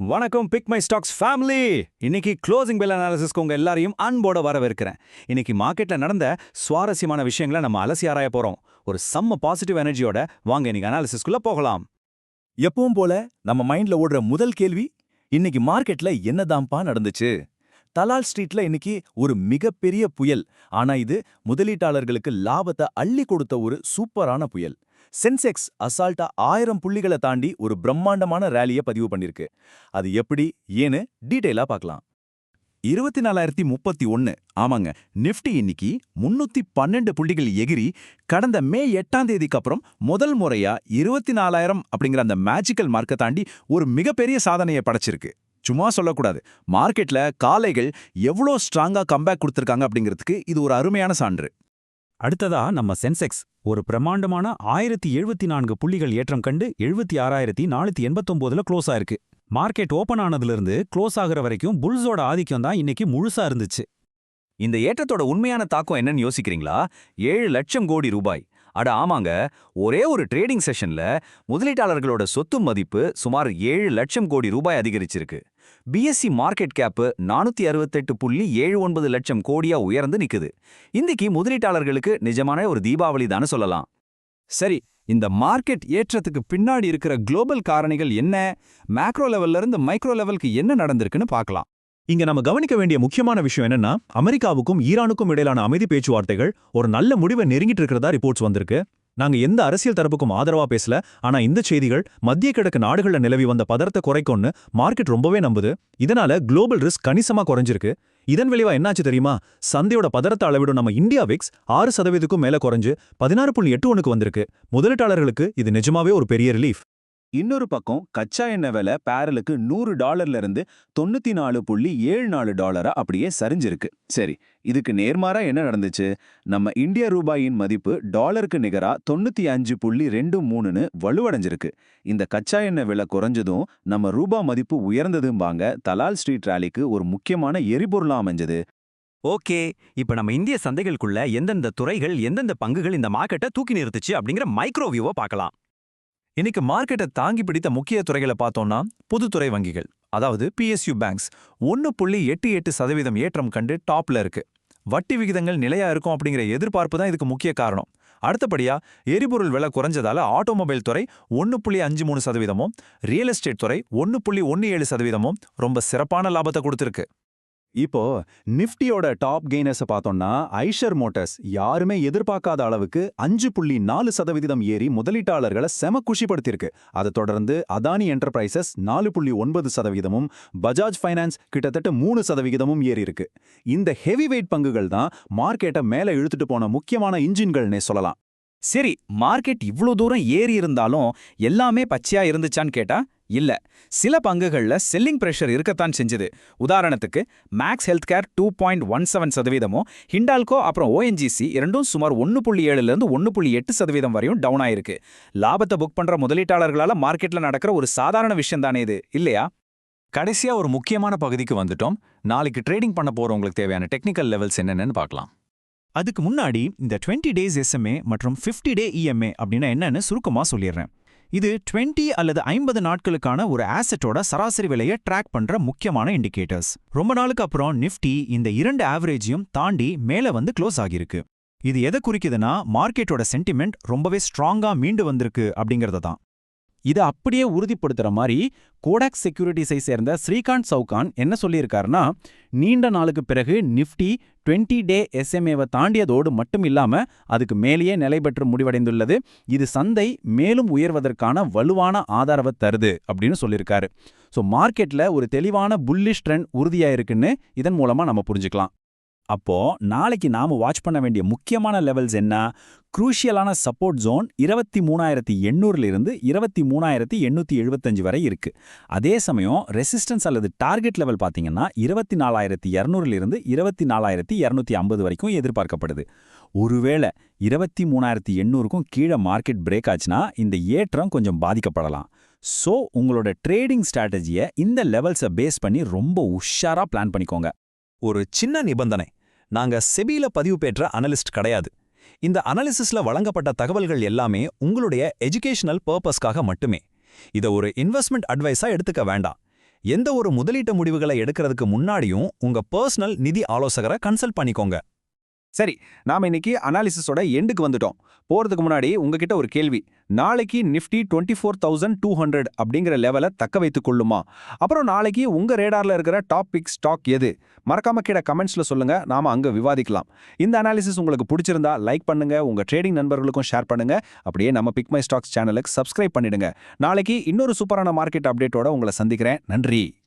வணக்கம் big my stocks family. இன்னைக்கு closing bell அனாலிசிஸ்க்கு உங்க எல்லாரையும் அன்போட வரவேற்கிறேன். இன்னைக்கு மார்க்கெட்ல நடந்த சுவாரஸ்யமான விஷயங்களை நம்ம அலசி ஆராய போறோம். ஒரு செம்ம பாசிட்டிவ் எனர்ஜியோட வாங்க இன்னைக்கு அனாலிசிஸ்க்குள்ள போகலாம். எப்பவும் போல நம்ம மைண்ட்ல ஓடுற முதல் கேள்வி, இன்னைக்கு மார்க்கெட்ல என்னதாம்பா நடந்துச்சு? தலால் ஸ்ட்ரீட்ல இன்னைக்கு ஒரு மிகப்பெரிய புயல். ஆனா இது முதலீட்டாளர்களுக்கு லாபத்தை அள்ளி கொடுத்த ஒரு சூப்பரான புயல். சென்செக்ஸ் அசால்ட்டா 1000 புள்ளிகளை தாண்டி ஒரு பிரம்மாண்டமான ரேலியை பதிவு பண்ணிருக்கு. அது எப்படி ஏன்னு டீடைலா பார்க்கலாம். 24,031. ஆமாங்க, நிஃப்டி இன்னைக்கு 312 புள்ளிகள் எகிரி கடந்த மே 8ஆம் தேதிக்கு அப்புறம் முதல் முறையா 24,000 அப்படிங்கிற அந்த மேஜிக்கல் மார்க்கை தாண்டி ஒரு மிகப்பெரிய சாதனையை படைச்சிருக்கு. சும்மா சொல்லக்கூடாது, மார்க்கெட்ல காளைகள் எவ்வளோ ஸ்ட்ராங்கா கம்பேக் கொடுத்திருக்காங்க அப்படிங்கிறதுக்கு இது ஒரு அருமையான சான்று. அடுத்ததா நம்ம சென்செக்ஸ் ஒரு பிரமாண்டமான 1074 புள்ளிகள் ஏற்றம் கண்டு 76,489ல க்ளோஸ் ஆயிருக்கு. மார்க்கெட் ஓபன் ஆனதிலிருந்து க்ளோஸ் ஆகுற வரைக்கும் புல்ஸோட ஆதிக்கம் தான் இன்னைக்கு முழுசா இருந்துச்சு. இந்த ஏற்றத்தோட உண்மையான தாக்கம் என்னன்னு யோசிக்கிறீங்களா? 7 லட்சம் கோடி ரூபாய். அட ஆமாங்க, ஒரே ஒரு ட்ரேடிங் செஷன்ல முதலீட்டாளர்களோட சொத்து மதிப்பு சுமார் 7 லட்சம் கோடி ரூபாய் அதிகரிச்சிருக்கு. பிஎஸ்சி மார்க்கெட் கேப் 468.79 லட்சம் கோடியா உயர்ந்து நிக்குது. இன்னைக்கு முதலீட்டாளர்களுக்கு நிஜமான ஒரு தீபாவளி தானே சொல்லலாம். சரி, இந்த மார்க்கெட் ஏற்றத்துக்கு பின்னாடி இருக்கிற குளோபல் காரணிகள் என்ன? மேக்ரோ லெவல்ல இருந்து மைக்ரோ லெவலுக்கு என்ன நடந்திருக்குன்னு பார்க்கலாம். இங்க நம்ம கவனிக்க வேண்டிய முக்கியமான விஷயம் என்னன்னா, அமெரிக்காவுக்கும் ஈரானுக்கும் இடையிலான அமைதி பேச்சுவார்த்தைகள் ஒரு நல்ல முடிவை நெருங்கிட்டு இருக்கிறதா ரிப்போர்ட்ஸ் வந்திருக்கு. நாங்க எந்த அரசியல் தரப்புக்கும் ஆதரவா பேசல, ஆனா இந்த செய்திகள் மத்திய கிழக்கு நாடுகள்ல நிலவி வந்த பதறத்தை குறைக்கும்னு மார்க்கெட் ரொம்பவே நம்புது. இதனால குளோபல் ரிஸ்க் கணிசமா குறைஞ்சிருக்கு. இதன் விளைவா என்னாச்சு தெரியுமா? சந்தையோட பதறத்தை அளவிடும் நம்ம இந்தியா விக்ஸ் 6% மேல குறைஞ்சு 16.81க்கு வந்திருக்கு. முதலீட்டாளர்களுக்கு இது நிஜமாவே ஒரு பெரிய ரிலீஃப். இன்னொரு பக்கம் கச்சா எண்ணெய் விலை பேரலுக்கு $100 இருந்து $94.74 அப்படியே சரிஞ்சிருக்கு. சரி, இதுக்கு நேர்மாறா என்ன நடந்துச்சு? நம்ம இந்திய ரூபாயின் மதிப்பு டாலருக்கு நிகரா 95.23ன்னு வலுவடைஞ்சிருக்கு. இந்த கச்சா எண்ணெய் விலை குறைஞ்சதும் நம்ம ரூபா மதிப்பு உயர்ந்ததும்பாங்க தலால் ஸ்ட்ரீட் ராலிக்கு ஒரு முக்கியமான எரிபொருளா அமைஞ்சது. ஓகே, இப்ப நம்ம இந்திய சந்தைகளுக்குள்ள எந்தெந்த துறைகள் எந்தெந்த பங்குகள் இந்த மார்க்கெட்டை தூக்கி நிறுத்துச்சு அப்படிங்கிற மைக்ரோ வியூவை பார்க்கலாம். இன்னைக்கு மார்க்கெட்டை தாங்கி பிடித்த முக்கிய துறைகளை பார்த்தோம்னா, பொதுத்துறை வங்கிகள், அதாவது பிஎஸ்யூ பேங்க்ஸ் 1.88% ஏற்றம் கண்டு டாப்ல இருக்கு. வட்டி விகிதங்கள் நிலையா இருக்கும் அப்படிங்கிற எதிர்பார்ப்பு தான் இதுக்கு முக்கிய காரணம். அடுத்தபடியா எரிபொருள் விலை குறைஞ்சதால ஆட்டோமொபைல் துறை 1.53%, ரியல் எஸ்டேட் துறை 1.17% ரொம்ப சிறப்பான லாபத்தை கொடுத்திருக்கு. இப்போ நிஃப்டியோட டாப் கெய்னர்ஸை பார்த்தோம்னா, ஐஷர் மோட்டார்ஸ் யாருமே எதிர்பார்க்காத அளவுக்கு 5.4% ஏறி முதலீட்டாளர்களை செம குஷிப்படுத்தியிருக்கு. அதை தொடர்ந்து அதானி என்டர்பிரைசஸ் 4.9%, பஜாஜ் ஃபைனான்ஸ் கிட்டத்தட்ட 3% ஏறி இருக்கு. இந்த ஹெவி வெயிட் பங்குகள் தான் மார்க்கெட்டை மேல இழுத்துட்டு போன முக்கியமான இன்ஜின்கள்னே சொல்லலாம். சரி, மார்க்கெட் இவ்ளோ தூரம் ஏறி இருந்தாலும் எல்லாமே பச்சையா இருந்துச்சான்னு கேட்டா இல்ல. சில பங்குகள்ல செல்லிங் பிரஷர் இருக்கத்தான் செஞ்சது. உதாரணத்துக்கு மேக்ஸ் ஹெல்த் கேர் 2.17%, ஹிண்டால்கோ அப்புறம் ஓஎன்ஜிசி இரண்டும் சுமார் 1.7லேருந்து 1.8% வரையும் டவுன் ஆயிருக்கு. லாபத்தை புக் பண்ற முதலீட்டாளர்களால மார்க்கெட்ல நடக்கிற ஒரு சாதாரண விஷயம் தானே இது, இல்லையா? கடைசியா ஒரு முக்கியமான பகுதிக்கு வந்துட்டோம். நாளைக்கு ட்ரேடிங் பண்ண போறவங்களுக்கு தேவையான டெக்னிக்கல் லெவல்ஸ் என்னன்னு பார்க்கலாம். அதுக்கு முன்னாடி இந்த 20 டேஸ் SMA மற்றும் 50 டே EMA அப்படின்னா என்னன்னு சுருக்கமா சொல்லிடுறேன். இது 20 அல்லது 50 நாட்களுக்கான ஒரு ஆசெட்டோட சராசரி விலையை ட்ராக் பண்ற முக்கியமான இண்டிகேட்டர்ஸ். ரொம்ப நாளுக்கு அப்புறம் நிஃப்டி இந்த 2 ஆவரேஜையும் தாண்டி மேல வந்து க்ளோஸ் ஆகியிருக்கு. இது எதை குறிக்குதுன்னா, மார்க்கெட்டோட சென்டிமெண்ட் ரொம்பவே ஸ்ட்ராங்கா மீண்டு வந்திருக்கு அப்படிங்கறத தான். இதை அப்படியே உறுதிப்படுத்துற மாதிரி கோடாக் செக்யூரிட்டிஸை சேர்ந்த ஸ்ரீகாந்த் சவுகான் என்ன சொல்லியிருக்காருன்னா, நீண்ட நாளுக்கு பிறகு நிஃப்டி 20 டே SMAவை தாண்டியதோடு மட்டும் இல்லாம அதுக்கு மேலேயே நிலை பெற்று முடிவடைந்துள்ளது. இது சந்தை மேலும் உயர்வதற்கான வலுவான ஆதரவை தருது அப்படின்னு சொல்லியிருக்காரு. ஸோ மார்க்கெட்ல ஒரு தெளிவான புல்லிஷ் ட்ரெண்ட் உறுதியாயிருக்குன்னு இதன் மூலமா நம்ம புரிஞ்சுக்கலாம். அப்போ நாளைக்கு நாம வாட்ச் பண்ண வேண்டிய முக்கியமான லெவல்ஸ் என்ன? குரூஷியலான சப்போர்ட் ஜோன் 23,800லிருந்து 23,875 வரை இருக்கு. அதே சமயம் ரெசிஸ்டன்ஸ் அல்லது டார்கெட் லெவல் பார்த்தீங்கன்னா 24,200லிருந்து 24,250 வரைக்கும் எதிர்பார்க்கப்படுது. ஒருவேளை 23,800க்கும் கீழே மார்க்கெட் பிரேக் ஆச்சுன்னா இந்த ஏற்றம் கொஞ்சம் பாதிக்கப்படலாம். ஸோ உங்களோட ட்ரேடிங் ஸ்ட்ராட்டஜியை இந்த லெவல்ஸை பேஸ் பண்ணி ரொம்ப உஷாரா பிளான் பண்ணிக்கோங்க. ஒரு சின்ன நிபந்தனை, நாங்க செபில பதிவு பெற்ற அனலிஸ்ட் கிடையாது. இந்த அனாலிசிஸ்ல வழங்கப்பட்ட தகவல்கள் எல்லாமே உங்களுடைய எஜுகேஷனல் பர்பஸ்க்காக மட்டுமே. இதை ஒரு இன்வெஸ்ட்மெண்ட் அட்வைஸா எடுத்துக்க வேண்டாம். எந்த ஒரு முதலீட்டு முடிவுகளை எடுக்கிறதுக்கு முன்னாடியும் உங்க பர்சனல் நிதி ஆலோசகரை கன்சல்ட் பண்ணிக்கோங்க. சரி, நாம இன்னைக்கு அனாலிசிஸோட எண்டுக்கு வந்துட்டோம். போறதுக்கு முன்னாடி உங்ககிட்ட ஒரு கேள்வி. நாளைக்கு நிஃப்டி 24,200 அப்படிங்கிற லெவலை தக்க வைத்துக் கொள்ளுமா? அப்புறம் நாளைக்கு உங்க ரேடார்ல இருக்கிற டாப் பிக் ஸ்டாக் எது? மறக்காம கீழே கமெண்ட்ஸ்ல சொல்லுங்க, நாம அங்க விவாதிக்கலாம். இந்த அனாலிசிஸ் உங்களுக்கு பிடிச்சிருந்தா லைக் பண்ணுங்க, உங்க ட்ரேடிங் நண்பர்களுக்கும் ஷேர் பண்ணுங்க. அப்படியே நம்ம பிக் மை ஸ்டாக்ஸ் சேனலுக்கு சப்ஸ்கிரைப் பண்ணிடுங்க. நாளைக்கு இன்னொரு சூப்பரான மார்க்கெட் அப்டேட்டோட உங்களை சந்திக்கிறேன். நன்றி.